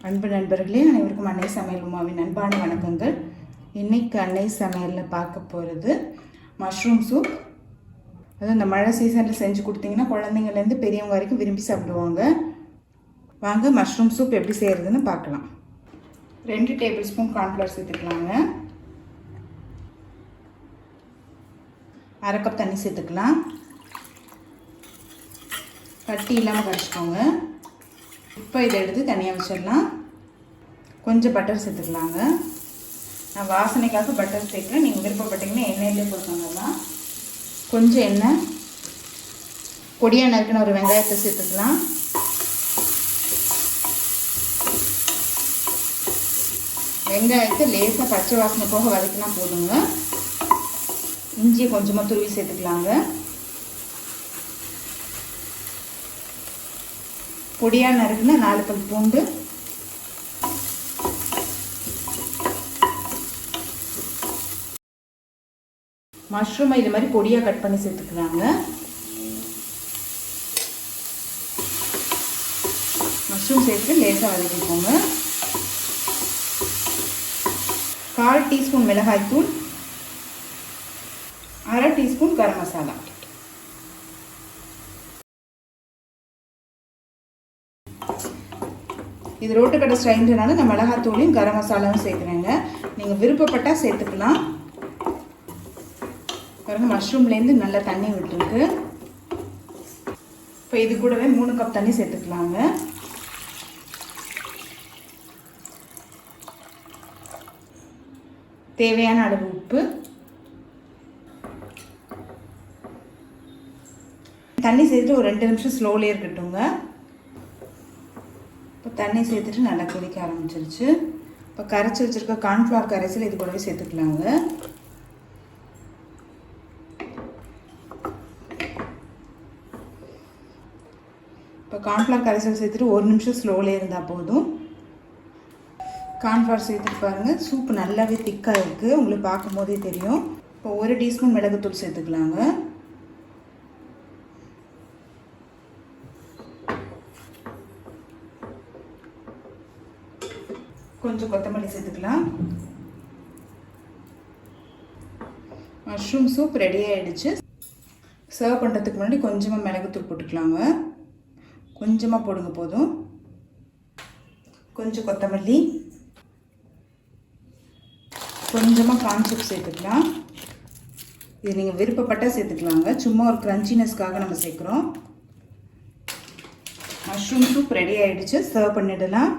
அன்பு நண்பர்களே, அனைவருக்கும் அன்னை சமையல் உமாவின் அன்பான வணக்கங்கள். இன்றைக்கி அன்னை சமையலில் பார்க்க போகிறது மஷ்ரூம் சூப். அதுவும் இந்த மழை சீசனில் செஞ்சு கொடுத்தீங்கன்னா குழந்தைங்கள்லேருந்து பெரியவங்க வரைக்கும் விரும்பி சாப்பிடுவாங்க. வாங்க மஷ்ரூம் சூப் எப்படி செய்கிறதுன்னு பார்க்கலாம். 2 டேபிள் ஸ்பூன் கார்ன்ஃப்ளவர் சேர்த்துக்கலாங்க. 1/2 கப் தண்ணி சேர்த்துக்கலாம். கட்டி இல்லாமல் கரைச்சிக்கோங்க. இப்போ இதை எடுத்து தனியாக வச்சிடலாம். கொஞ்சம் பட்டர் சேர்த்துக்கலாங்க. நான் வாசனைக்காக பட்டர் சேர்க்குறேன். நீங்கள் விருப்பப்பட்டீங்கன்னா எண்ணெயிலே கொடுத்தாங்கலாம். கொஞ்சம் எண்ணெய், பொடியாக நறுக்கின ஒரு வெங்காயத்தை சேர்த்துக்கலாம். வெங்காயத்தை லேசாக பச்சை வாசனை போக வதக்கினா போதுங்க. இஞ்சியை கொஞ்சமாக துருவி சேர்த்துக்கலாங்க. பொடியாக நறுக்குன்னா 4 பல் பூண்டு, மஷ்ரூமை இது மாதிரி பொடியாக கட் பண்ணி சேர்த்துக்கலாங்க. மஷ்ரூம் சேர்த்து லேசாக வதக்கிக்கோங்க. 1/4 டீஸ்பூன் மிளகாய்த்தூள், 1/2 டீஸ்பூன் கரம் மசாலா, இது ரோட்டுக்கடை ஸ்டைல்னால நான் மிளகாத்தூளையும் கரம் மசாலாவும் சேர்க்குறேங்க. நீங்கள் விருப்பப்பட்டால் சேர்த்துக்கலாம். பாருங்க, மஷ்ரூம்லேருந்து நல்லா தண்ணி விட்டுருக்கு. இப்போ இது கூடவே 3 கப் தண்ணி சேர்த்துக்கலாங்க. தேவையான அளவு உப்பு. தண்ணி சேர்த்துட்டு ஒரு 2 நிமிஷம் ஸ்லோலியே இருக்கட்டுங்க. இப்போ தண்ணி சேர்த்துட்டு நல்லா கொதிக்க ஆரம்பிச்சிருச்சு. இப்போ கரைச்சி வச்சுருக்க கார்ன்ஃப்ளவர் கரைசல் இது கூடவே சேர்த்துக்கலாங்க. இப்போ கார்ன்ஃப்ளவர் கரைசல் சேர்த்துட்டு 1 நிமிஷம் ஸ்லோலே இருந்தால் போதும். கார்ன்ஃப்ளவர் சேர்த்துட்டு பாருங்கள், சூப் நல்லாவே திக்காக இருக்குது, உங்களுக்கு பார்க்கும் போதே தெரியும். இப்போ 1 டீஸ்பூன் மிளகுத்தூள் சேர்த்துக்கலாங்க. கொஞ்சம் கொத்தமல்லி சேர்த்துக்கலாம். மஷ்ரூம் சூப் ரெடி ஆகிடுச்சு. சர்வ் பண்ணுறதுக்கு முன்னாடி கொஞ்சமாக மிளகுத்தூள் போட்டுக்கலாங்க. கொஞ்சமாக போடுங்க போதும். கொஞ்சம் கொத்தமல்லி, கொஞ்சமாக கார்ன் சூப் சேர்த்துக்கலாம். இது நீங்கள் விருப்பப்பட்டால் சேர்த்துக்கலாங்க. சும்மா ஒரு க்ரன்ச்சினஸ்க்காக நம்ம சேர்க்குறோம். மஷ்ரூம் சூப் ரெடி ஆகிடுச்சு. சர்வ் பண்ணிடலாம்.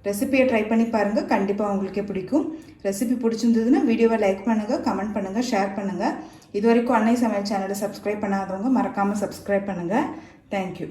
ரெசிபியை ட்ரை பண்ணி பாருங்கள், கண்டிப்பாக உங்களுக்கே பிடிக்கும். ரெசிபி பிடிச்சிருந்ததுன்னா வீடியோவை லைக் பண்ணுங்கள், கமெண்ட் பண்ணுங்கள், ஷேர் பண்ணுங்கள். இது வரைக்கும் அன்னை சமையல் சேனலை சப்ஸ்கிரைப் பண்ணாதவங்க மறக்காமல் சப்ஸ்கிரைப் பண்ணுங்கள். தேங்க்யூ.